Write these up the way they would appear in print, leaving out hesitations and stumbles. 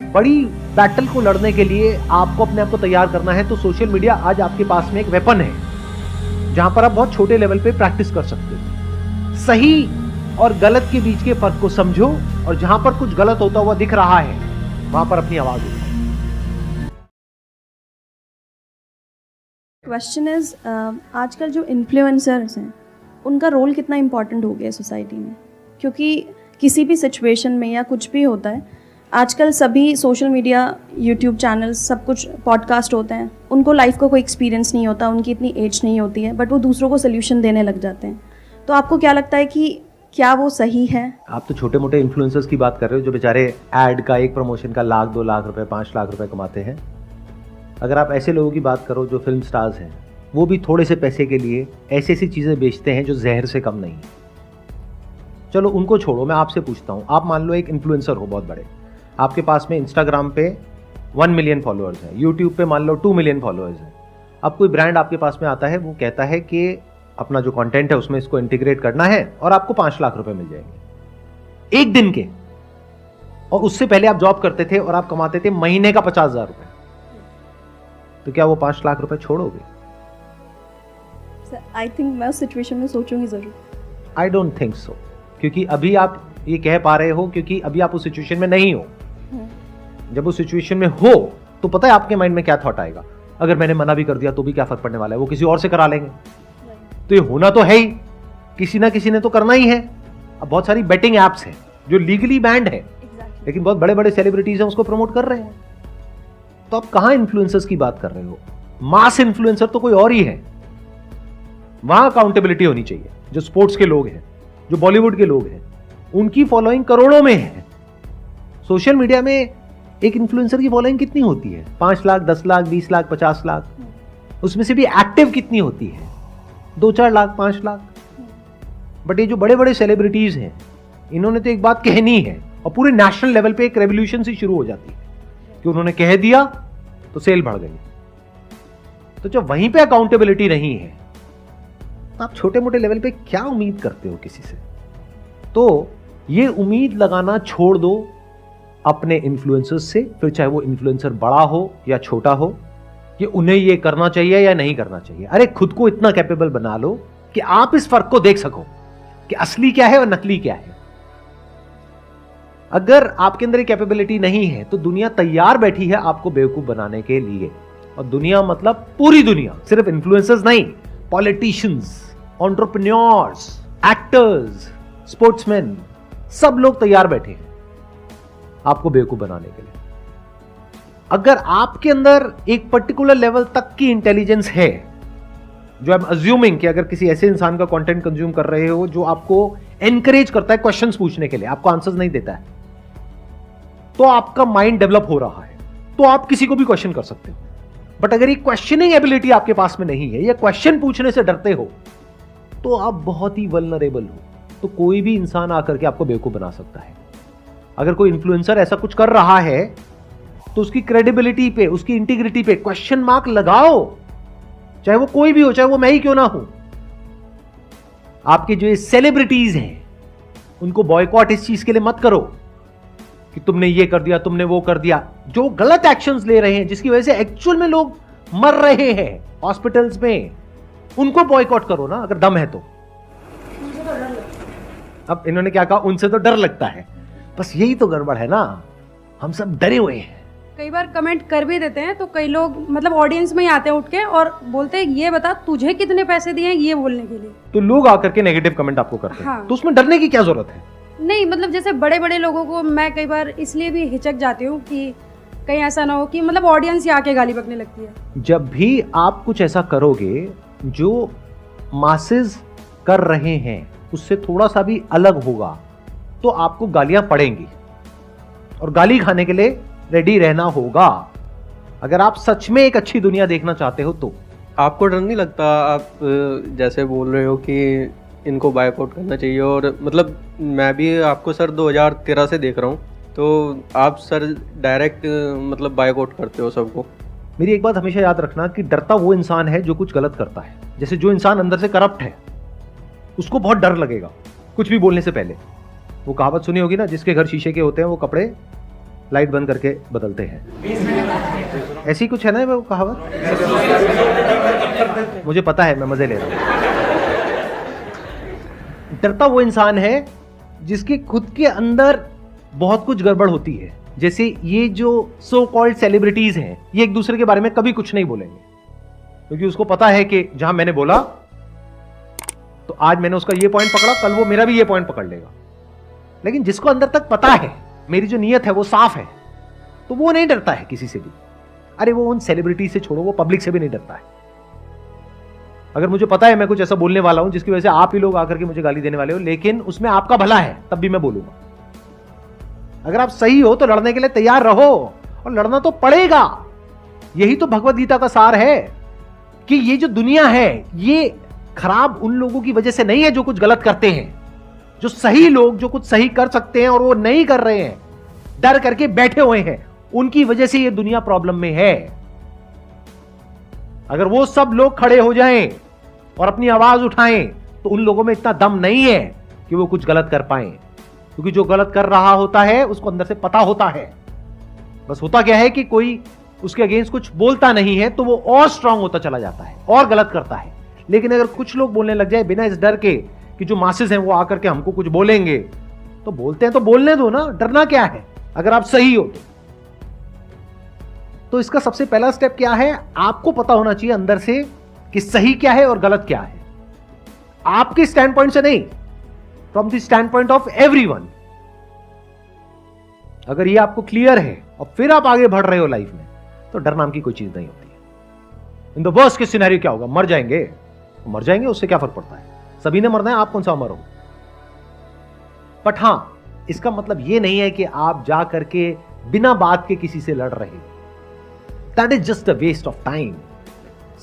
बड़ी बैटल को लड़ने के लिए आपको अपने आप को तैयार करना है, तो सोशल मीडिया आज आपके पास में एक वेपन है जहां पर आप बहुत छोटे लेवल पे प्रैक्टिस कर सकते हो। सही और गलत के बीच के फर्क को समझो, और जहां पर कुछ गलत होता हुआ दिख रहा है वहां पर अपनी आवाज उठाओ। क्वेश्चन इज, आजकल जो इन्फ्लुएंसर्स हैं उनका रोल कितना इम्पोर्टेंट हो गया है सोसाइटी में? क्योंकि किसी भी सिचुएशन में या कुछ भी होता है, आजकल सभी सोशल मीडिया, यूट्यूब चैनल्स, सब कुछ पॉडकास्ट होते हैं। उनको लाइफ का कोई एक्सपीरियंस नहीं होता, उनकी इतनी एज नहीं होती है, बट वो दूसरों को सोल्यूशन देने लग जाते हैं। तो आपको क्या लगता है कि क्या वो सही है? आप तो छोटे मोटे इन्फ्लुएंसर्स की बात कर रहे हो जो बेचारे ऐड का, एक प्रमोशन का 1 लाख 2 लाख रुपए 5 लाख रुपए कमाते हैं। अगर आप ऐसे लोगों की बात करो जो फिल्म स्टार्स हैं, वो भी थोड़े से पैसे के लिए ऐसी ऐसी चीज़ें बेचते हैं जो जहर से कम नहीं है। चलो उनको छोड़ो, मैं आपसे पूछता हूँ, आप मान लो एक इन्फ्लुएंसर हो बहुत बड़े, आपके पास में इंस्टाग्राम पे 1 मिलियन फॉलोअर्स हैं, यूट्यूब पे मान लो 2 मिलियन फॉलोअर्स हैं। अब कोई ब्रांड आपके पास में आता है, वो कहता है कि अपना जो कंटेंट है उसमें इसको इंटीग्रेट करना है और आपको 5 लाख रुपए मिल जाएंगे एक दिन के, और उससे पहले आप जॉब करते थे और आप कमाते थे महीने का 50,000 रुपए, तो क्या वो 5 लाख रुपए छोड़ोगे? आई थिंक मैं उस सिचुएशन में सोचूंगी जरूर। आई डोंट थिंक सो, क्योंकि अभी आप ये कह पा रहे हो क्योंकि अभी आप उस सिचुएशन में नहीं हो। जब उस सिचुएशन में हो तो पता है आपके माइंड में क्या थॉट आएगा, अगर मैंने मना भी कर दिया तो भी क्या फर्क पड़ने वाला है, वो किसी और से करा लेंगे। तो ये होना तो है ही, किसी ना किसी ने तो करना ही है। अब बहुत सारी बेटिंग एप्स हैं जो लीगली बैंड है, लेकिन बहुत बड़े बड़े सेलिब्रिटीज हैं उसको प्रमोट कर रहे हैं। तो आप कहां इन्फ्लुएंसर्स की बात कर रहे हो? मास इन्फ्लुएंसर तो कोई और ही है। वहां अकाउंटेबिलिटी होनी चाहिए। जो स्पोर्ट्स के लोग हैं, जो बॉलीवुड के लोग हैं, उनकी फॉलोइंग करोड़ों में है। सोशल मीडिया में एक इन्फ्लुएंसर की फॉलोइंग कितनी होती है? 5 लाख, 10 लाख, 20 लाख, 50 लाख। उसमें से भी एक्टिव कितनी होती है? 2-4 लाख, 5 लाख। बट ये जो बड़े बड़े सेलिब्रिटीज हैं, इन्होंने तो एक बात कहनी है और पूरे नेशनल लेवल पे एक रेवोल्यूशन सी शुरू हो जाती है कि उन्होंने कह दिया तो सेल बढ़ गई। तो जब वहीं पे अकाउंटेबिलिटी नहीं है, तो आप छोटे मोटे लेवल पे क्या उम्मीद करते हो किसी से? तो ये उम्मीद लगाना छोड़ दो अपने इन्फ्लुएंसर्स से, फिर चाहे वो इन्फ्लुएंसर बड़ा हो या छोटा हो, कि उन्हें ये करना चाहिए या नहीं करना चाहिए। अरे खुद को इतना कैपेबल बना लो कि आप इस फर्क को देख सको कि असली क्या है और नकली क्या है। अगर आपके अंदर कैपेबिलिटी नहीं है तो दुनिया तैयार बैठी है आपको बेवकूफ बनाने के लिए। और दुनिया मतलब पूरी दुनिया, सिर्फ इन्फ्लुएंसर्स नहीं, पॉलिटिशियंस, एंटरप्रेन्योर्स, एक्टर्स, स्पोर्ट्समैन, सब लोग तैयार बैठे हैं आपको बेवकूफ बनाने के लिए। अगर आपके अंदर एक पर्टिकुलर लेवल तक की इंटेलिजेंस है, जो आई एम अज्यूमिंग कि अगर किसी ऐसे इंसान का कंटेंट कंज्यूम कर रहे हो जो आपको एनकरेज करता है क्वेश्चंस पूछने के लिए, आपको आंसर्स नहीं देता है, तो आपका माइंड डेवलप हो रहा है, तो आप किसी को भी क्वेश्चन कर सकते हो। बट अगर ये क्वेश्चनिंग एबिलिटी आपके पास में नहीं है, या क्वेश्चन पूछने से डरते हो, तो आप बहुत ही वल्नरेबल हो। तो कोई भी इंसान आकर के आपको बेवकूफ बना सकता है। अगर कोई इन्फ्लुएंसर ऐसा कुछ कर रहा है तो उसकी क्रेडिबिलिटी पे, उसकी इंटीग्रिटी पे क्वेश्चन मार्क लगाओ, चाहे वो कोई भी हो, चाहे वो मैं ही क्यों ना हूं। आपके जो ये सेलिब्रिटीज हैं उनको बॉयकॉट इस चीज के लिए मत करो कि तुमने ये कर दिया, तुमने वो कर दिया। जो गलत एक्शंस ले रहे हैं, जिसकी वजह से एक्चुअल में लोग मर रहे हैं हॉस्पिटल्स में, उनको बॉयकॉट करो ना अगर दम है तो। अब इन्होंने क्या कहा, उनसे तो डर लगता है। बस यही तो गड़बड़ है ना, हम सब डरे हुए हैं। कई बार कमेंट कर भी देते हैं तो कई लोग मतलब ऑडियंस में ही आते हैं उठ के और बोलते हैं ये बता तुझे कितने पैसे दिए हैं ये बोलने के लिए। तो लोग आकर के नेगेटिव कमेंट आपको करते हैं। हाँ। तो उसमें डरने की क्या जरूरत है? नहीं मतलब जैसे बड़े बड़े लोगों को मैं कई बार इसलिए भी हिचक जाती हूँ कि कहीं ऐसा ना हो कि मतलब ऑडियंस ही आके गाली बकने लगती है। जब भी आप कुछ ऐसा करोगे जो मासेस कर रहे हैं उससे थोड़ा सा भी अलग होगा, तो आपको गालियां पड़ेंगी और गाली खाने के लिए रेडी रहना होगा, अगर आप सच में एक अच्छी दुनिया देखना चाहते हो तो। आपको डर नहीं लगता, आप जैसे बोल रहे हो कि इनको बायकॉट करना चाहिए, और मतलब मैं भी आपको सर 2013 से देख रहा हूँ, तो आप सर डायरेक्ट मतलब बायकॉट करते हो सबको। मेरी एक बात हमेशा याद रखना कि डरता वो इंसान है जो कुछ गलत करता है। जैसे जो इंसान अंदर से करप्ट है उसको बहुत डर लगेगा कुछ भी बोलने से पहले। वो कहावत सुनी होगी ना, जिसके घर शीशे के होते हैं वो कपड़े लाइट बंद करके बदलते हैं। ऐसी कुछ है ना वो कहावत, मुझे पता है, मैं मजे ले रहा हूं। डरता वो इंसान है जिसके खुद के अंदर बहुत कुछ गड़बड़ होती है। जैसे ये जो सो कॉल्ड सेलिब्रिटीज हैं, ये एक दूसरे के बारे में कभी कुछ नहीं बोलेंगे, क्योंकि उसको पता है कि जहां मैंने बोला तो आज मैंने उसका ये पॉइंट पकड़ा, कल वो मेरा भी ये पॉइंट पकड़ लेगा। लेकिन जिसको अंदर तक पता है मेरी जो नीयत है वो साफ है, तो वो नहीं डरता है किसी से भी। अरे वो उन सेलिब्रिटी से छोड़ो, वो पब्लिक से भी नहीं डरता है। अगर मुझे पता है मैं कुछ ऐसा बोलने वाला हूं जिसकी वजह से आप ही लोग आकर के मुझे गाली देने वाले हो, लेकिन उसमें आपका भला है, तब भी मैं बोलूंगा। अगर आप सही हो तो लड़ने के लिए तैयार रहो, और लड़ना तो पड़ेगा। यही तो भगवत गीता का सार है कि ये जो दुनिया है ये खराब उन लोगों की वजह से नहीं है जो कुछ गलत करते हैं। जो सही लोग जो कुछ सही कर सकते हैं और वो नहीं कर रहे हैं, डर करके बैठे हुए हैं, उनकी वजह से ये दुनिया प्रॉब्लम में है। अगर वो सब लोग खड़े हो जाएं और अपनी आवाज उठाएं तो उन लोगों में इतना दम नहीं है कि वो कुछ गलत कर पाएं, क्योंकि जो गलत कर रहा होता है उसको अंदर से पता होता है। बस होता क्या है कि कोई उसके अगेंस्ट कुछ बोलता नहीं है तो वो और स्ट्रांग होता चला जाता है और गलत करता है। लेकिन अगर कुछ लोग बोलने लग जाए बिना इस डर के कि जो मासेस हैं वो आकर के हमको कुछ बोलेंगे, तो बोलते हैं तो बोलने दो ना, डरना क्या है अगर आप सही हो तो इसका सबसे पहला स्टेप क्या है, आपको पता होना चाहिए अंदर से कि सही क्या है और गलत क्या है। आपके स्टैंड पॉइंट से नहीं, from the stand point of everyone. अगर ये आपको क्लियर है और फिर आप आगे बढ़ रहे हो लाइफ में, तो डर नाम की कोई चीज नहीं होती है। In the worst case scenario क्या होगा, मर जाएंगे, मर जाएंगे, उससे क्या फर्क पड़ता है, सभी ने मरना है, आप कौन सा मरो। बट हां, इसका मतलब यह नहीं है कि आप जा करके बिना बात के किसी से लड़ रहे हो। That is just a waste of time.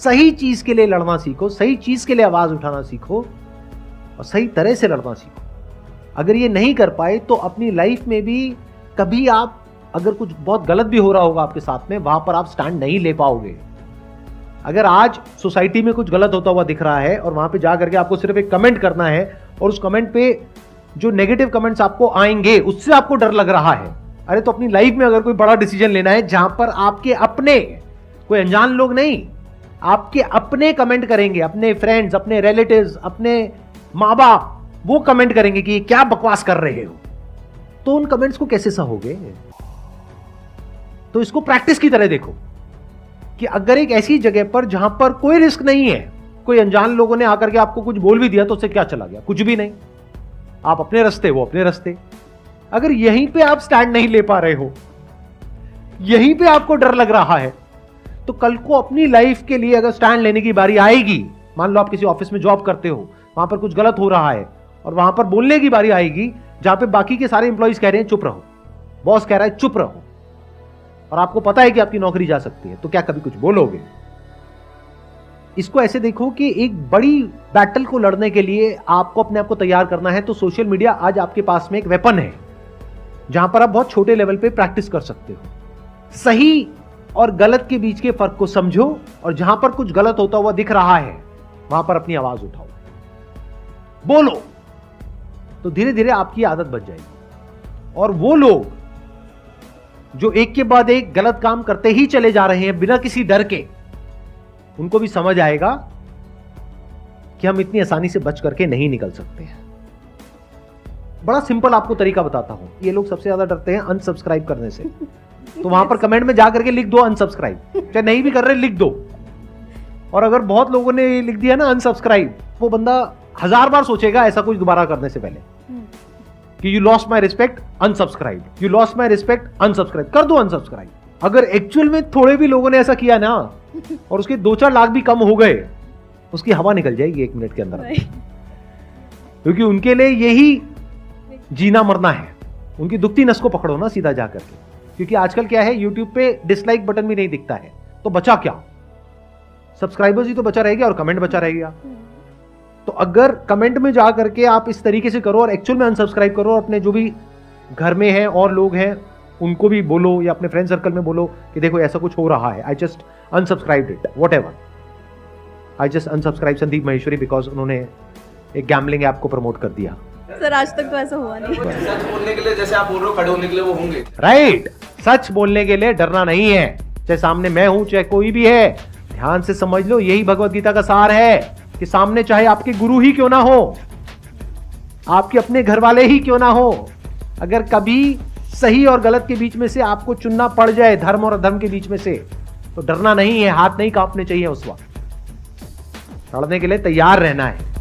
सही चीज के लिए लड़ना सीखो, सही चीज के लिए आवाज उठाना सीखो और सही तरह से लड़ना सीखो। अगर ये नहीं कर पाए तो अपनी लाइफ में भी कभी आप, अगर कुछ बहुत गलत भी हो रहा होगा आपके साथ में, वहां पर आप स्टैंड नहीं ले पाओगे। अगर आज सोसाइटी में कुछ गलत होता हुआ दिख रहा है और वहां पे जा करके आपको सिर्फ एक कमेंट करना है और उस कमेंट पे जो नेगेटिव कमेंट्स आपको आएंगे उससे आपको डर लग रहा है, अरे तो अपनी लाइफ में अगर कोई बड़ा डिसीजन लेना है जहां पर आपके अपने, कोई अनजान लोग नहीं, आपके अपने कमेंट करेंगे, अपने फ्रेंड्स, अपने रिलेटिव्स, अपने माँ बाप, वो कमेंट करेंगे कि क्या बकवास कर रहे हो, तो उन कमेंट्स को कैसे सहोगे। तो इसको प्रैक्टिस की तरह देखो कि अगर एक ऐसी जगह पर जहां पर कोई रिस्क नहीं है, कोई अनजान लोगों ने आकर के आपको कुछ बोल भी दिया तो उससे क्या चला गया, कुछ भी नहीं, आप अपने रास्ते, वो अपने रास्ते। अगर यहीं पे आप स्टैंड नहीं ले पा रहे हो, यहीं पे आपको डर लग रहा है, तो कल को अपनी लाइफ के लिए अगर स्टैंड लेने की बारी आएगी, मान लो आप किसी ऑफिस में जॉब करते हो, वहां पर कुछ गलत हो रहा है और वहां पर बोलने की बारी आएगी जहां पे बाकी के सारे इंप्लॉइज कह रहे हैं चुप रहो, बॉस कह रहा है चुप रहो, और आपको पता है कि आपकी नौकरी जा सकती है, तो क्या कभी कुछ बोलोगे। इसको ऐसे देखो कि एक बड़ी बैटल को लड़ने के लिए आपको अपने आप को तैयार करना है, तो सोशल मीडिया आज आपके पास में एक वेपन है जहां पर आप बहुत छोटे लेवल पे प्रैक्टिस कर सकते हो। सही और गलत के बीच के फर्क को समझो और जहां पर कुछ गलत होता हुआ दिख रहा है वहां पर अपनी आवाज उठाओ, बोलो, तो धीरे धीरे आपकी आदत बन जाएगी। और वो लोग जो एक के बाद एक गलत काम करते ही चले जा रहे हैं बिना किसी डर के, उनको भी समझ आएगा कि हम इतनी आसानी से बच करके नहीं निकल सकते हैं। बड़ा सिंपल आपको तरीका बताता हूं। ये लोग सबसे ज्यादा डरते हैं अनसब्सक्राइब करने से, तो वहां पर कमेंट में जाकर के लिख दो अनसब्सक्राइब, चाहे नहीं भी कर रहे लिख दो। और अगर बहुत लोगों ने लिख दिया ना अनसब्सक्राइब, वो बंदा 1000 बार सोचेगा ऐसा कुछ दोबारा करने से पहले कि you lost my respect unsubscribe, you lost my respect unsubscribe, कर दो अनसब्सक्राइब। अगर एक्चुअल में थोड़े भी लोगों ने ऐसा किया ना और उसके 2-4 लाख भी कम हो गए, उसकी हवा निकल जाएगी 1 मिनट के अंदर, क्योंकि उनके लिए यही जीना मरना है। उनकी दुखती नस को पकड़ो ना सीधा जाकर के, क्योंकि आजकल क्या है, यूट्यूब पे डिसलाइक बटन भी नहीं दिखता है, तो बचा क्या, सब्सक्राइबर्स ही तो बचा रहेगा और कमेंट बचा रहेगा। तो अगर कमेंट में जा करके आप इस तरीके से करो और एक्चुअल में अनसब्सक्राइब करो, अपने जो भी घर में हैं और लोग हैं उनको भी बोलो या अपने फ्रेंड सर्कल में बोलो कि देखो ऐसा कुछ हो रहा है, I just unsubscribed it, whatever, I just unsubscribe Sandeep Maheshwari because उन्होंने एक गैम्बलिंग ऐप को प्रमोट कर दिया। सर आज तक तो ऐसा हुआ नहीं। सच बोलने के लिए जैसे आप बोल रहे हो खड़े होने के लिए वो होंगे। राइट, सच बोलने के लिए डरना नहीं है, चाहे सामने मैं हूं चाहे कोई भी है। ध्यान से समझ लो, यही भगवत गीता का सार है कि सामने चाहे आपके गुरु ही क्यों ना हो, आपके अपने घर वाले ही क्यों ना हो, अगर कभी सही और गलत के बीच में से आपको चुनना पड़ जाए, धर्म और अधर्म के बीच में से, तो डरना नहीं है, हाथ नहीं कांपने चाहिए उस वक्त, लड़ने के लिए तैयार रहना है।